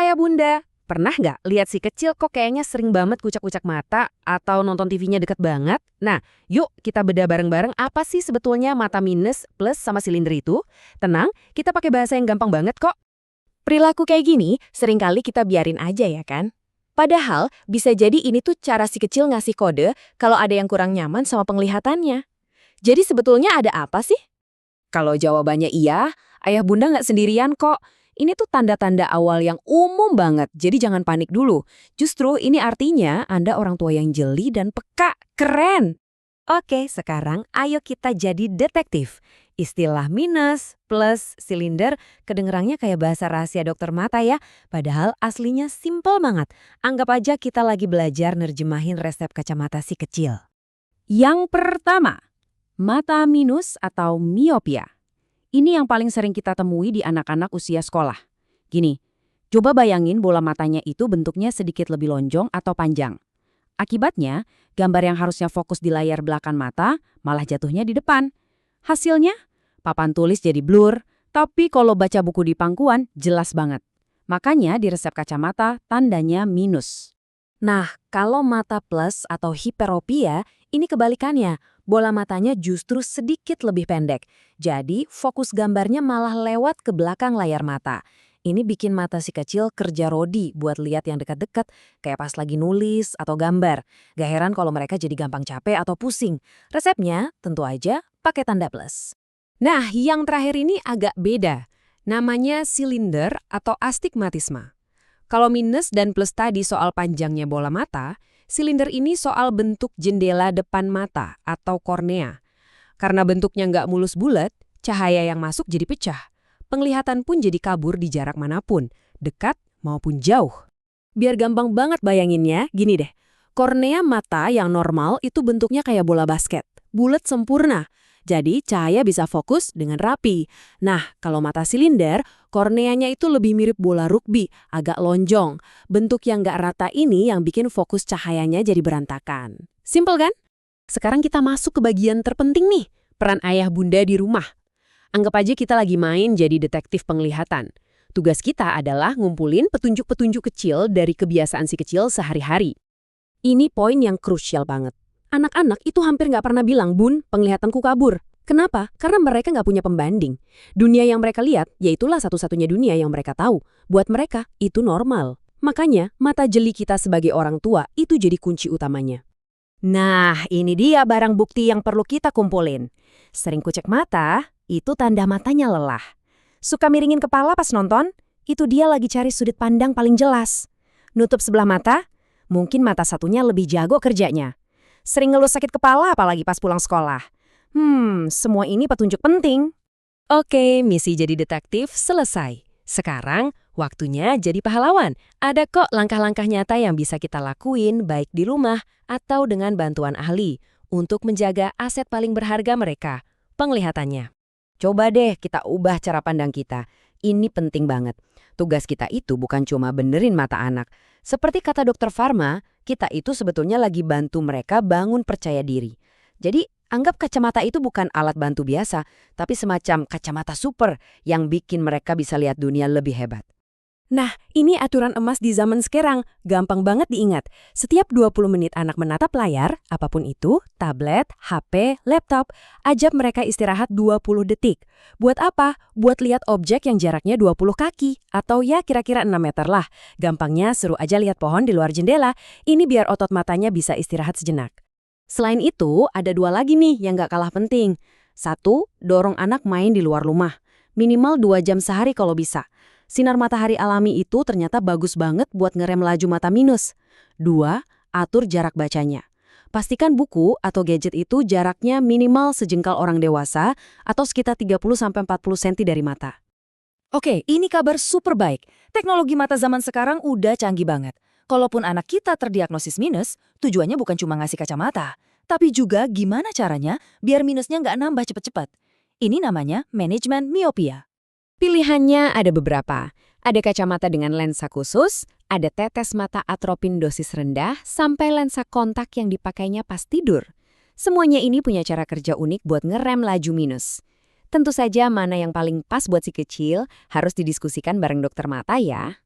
ayah bunda, pernah nggak lihat si kecil kok kayaknya sering banget kucak-kucak mata atau nonton TV-nya deket banget? Nah, yuk kita bedah bareng-bareng apa sih sebetulnya mata minus, plus sama silinder itu? Tenang, kita pakai bahasa yang gampang banget kok. Perilaku kayak gini seringkali kita biarin aja ya kan? Padahal bisa jadi ini tuh cara si kecil ngasih kode kalau ada yang kurang nyaman sama penglihatannya. Jadi sebetulnya ada apa sih? Kalau jawabannya iya, ayah bunda nggak sendirian kok. Ini tuh tanda-tanda awal yang umum banget, jadi jangan panik dulu. Justru ini artinya Anda orang tua yang jeli dan peka. Keren! Oke, sekarang ayo kita jadi detektif. Istilah minus, plus, silinder kedengerannya kayak bahasa rahasia dokter mata ya. Padahal aslinya simple banget. Anggap aja kita lagi belajar nerjemahin resep kacamata si kecil. Yang pertama, mata minus atau miopia. Ini yang paling sering kita temui di anak-anak usia sekolah. Gini, coba bayangin bola matanya itu bentuknya sedikit lebih lonjong atau panjang. Akibatnya, gambar yang harusnya fokus di layar belakang mata malah jatuhnya di depan. Hasilnya, papan tulis jadi blur, tapi kalau baca buku di pangkuan jelas banget. Makanya di resep kacamata tandanya minus. Nah, kalau mata plus atau hiperopia, ini kebalikannya. Bola matanya justru sedikit lebih pendek. Jadi, fokus gambarnya malah lewat ke belakang layar mata. Ini bikin mata si kecil kerja rodi buat lihat yang dekat-dekat, kayak pas lagi nulis atau gambar. Gak heran kalau mereka jadi gampang capek atau pusing. Resepnya, tentu aja, pakai tanda plus. Nah, yang terakhir ini agak beda. Namanya silinder atau astigmatisme. Kalau minus dan plus tadi soal panjangnya bola mata, silinder ini soal bentuk jendela depan mata atau kornea. Karena bentuknya nggak mulus bulat, cahaya yang masuk jadi pecah. Penglihatan pun jadi kabur di jarak manapun, dekat maupun jauh. Biar gampang banget bayanginnya, gini deh. Kornea mata yang normal itu bentuknya kayak bola basket, bulat sempurna. Jadi cahaya bisa fokus dengan rapi. Nah, kalau mata silinder, korneanya itu lebih mirip bola rugby, agak lonjong. Bentuk yang nggak rata ini yang bikin fokus cahayanya jadi berantakan. Simpel kan? Sekarang kita masuk ke bagian terpenting nih, peran ayah bunda di rumah. Anggap aja kita lagi main jadi detektif penglihatan. Tugas kita adalah ngumpulin petunjuk-petunjuk kecil dari kebiasaan si kecil sehari-hari. Ini poin yang krusial banget. Anak-anak itu hampir nggak pernah bilang, "Bun, penglihatanku kabur." Kenapa? Karena mereka nggak punya pembanding. Dunia yang mereka lihat, yaitulah satu-satunya dunia yang mereka tahu. Buat mereka, itu normal. Makanya, mata jeli kita sebagai orang tua itu jadi kunci utamanya. Nah, ini dia barang bukti yang perlu kita kumpulin. Sering kucek mata, itu tanda matanya lelah. Suka miringin kepala pas nonton, itu dia lagi cari sudut pandang paling jelas. Nutup sebelah mata, mungkin mata satunya lebih jago kerjanya. Sering ngeluh sakit kepala apalagi pas pulang sekolah. Semua ini petunjuk penting. Oke, misi jadi detektif selesai. Sekarang, waktunya jadi pahlawan. Ada kok langkah-langkah nyata yang bisa kita lakuin baik di rumah atau dengan bantuan ahli untuk menjaga aset paling berharga mereka, penglihatannya. Coba deh kita ubah cara pandang kita. Ini penting banget. Tugas kita itu bukan cuma benerin mata anak. Seperti kata dokter Pharma, kita itu sebetulnya lagi bantu mereka bangun percaya diri. Jadi, anggap kacamata itu bukan alat bantu biasa, tapi semacam kacamata super yang bikin mereka bisa lihat dunia lebih hebat. Nah, ini aturan emas di zaman sekarang, gampang banget diingat. Setiap 20 menit anak menatap layar, apapun itu, tablet, HP, laptop, ajak mereka istirahat 20 detik. Buat apa? Buat lihat objek yang jaraknya 20 kaki, atau ya kira-kira 6 meter lah. Gampangnya suruh aja lihat pohon di luar jendela, ini biar otot matanya bisa istirahat sejenak. Selain itu, ada 2 lagi nih yang gak kalah penting. 1, dorong anak main di luar rumah. Minimal 2 jam sehari kalau bisa. Sinar matahari alami itu ternyata bagus banget buat ngerem laju mata minus. 2, atur jarak bacanya. Pastikan buku atau gadget itu jaraknya minimal sejengkal orang dewasa atau sekitar 30-40 cm dari mata. Oke, ini kabar super baik. Teknologi mata zaman sekarang udah canggih banget. Kalaupun anak kita terdiagnosis minus, tujuannya bukan cuma ngasih kacamata, tapi juga gimana caranya biar minusnya nggak nambah cepet-cepet. Ini namanya manajemen miopia. Pilihannya ada beberapa. Ada kacamata dengan lensa khusus, ada tetes mata atropin dosis rendah, sampai lensa kontak yang dipakainya pas tidur. Semuanya ini punya cara kerja unik buat ngerem laju minus. Tentu saja mana yang paling pas buat si kecil harus didiskusikan bareng dokter mata ya.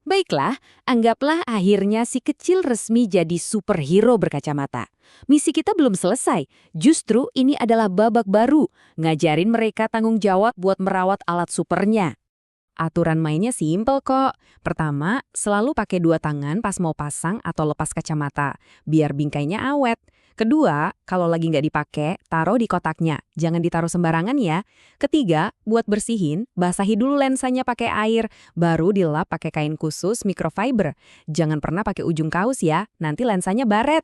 Baiklah, anggaplah akhirnya si kecil resmi jadi superhero berkacamata. Misi kita belum selesai, justru ini adalah babak baru, ngajarin mereka tanggung jawab buat merawat alat supernya. Aturan mainnya simpel kok. Pertama, selalu pakai 2 tangan pas mau pasang atau lepas kacamata, biar bingkainya awet. Kedua, kalau lagi nggak dipakai, taruh di kotaknya. Jangan ditaruh sembarangan ya. Ketiga, buat bersihin, basahi dulu lensanya pakai air, baru dilap pakai kain khusus microfiber. Jangan pernah pakai ujung kaus ya, nanti lensanya baret.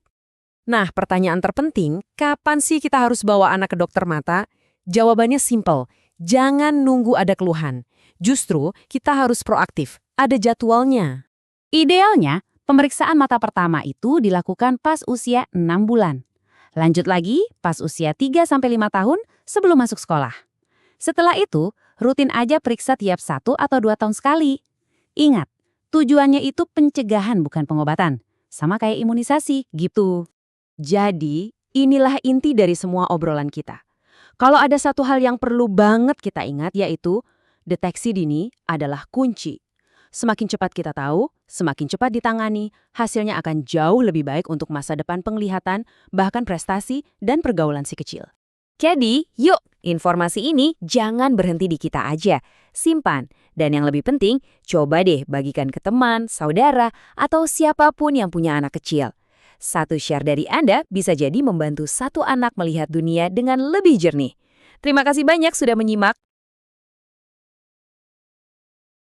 Nah, pertanyaan terpenting, kapan sih kita harus bawa anak ke dokter mata? Jawabannya simpel, jangan nunggu ada keluhan. Justru, kita harus proaktif, ada jadwalnya. Idealnya, pemeriksaan mata pertama itu dilakukan pas usia 6 bulan. Lanjut lagi pas usia 3-5 tahun sebelum masuk sekolah. Setelah itu, rutin aja periksa tiap 1 atau 2 tahun sekali. Ingat, tujuannya itu pencegahan bukan pengobatan. Sama kayak imunisasi, gitu. Jadi, inilah inti dari semua obrolan kita. Kalau ada satu hal yang perlu banget kita ingat, yaitu deteksi dini adalah kunci. Semakin cepat kita tahu, semakin cepat ditangani, hasilnya akan jauh lebih baik untuk masa depan penglihatan, bahkan prestasi dan pergaulan si kecil. Jadi, yuk, informasi ini jangan berhenti di kita aja. Simpan, dan yang lebih penting, coba deh bagikan ke teman, saudara, atau siapapun yang punya anak kecil. Satu share dari Anda bisa jadi membantu satu anak melihat dunia dengan lebih jernih. Terima kasih banyak sudah menyimak.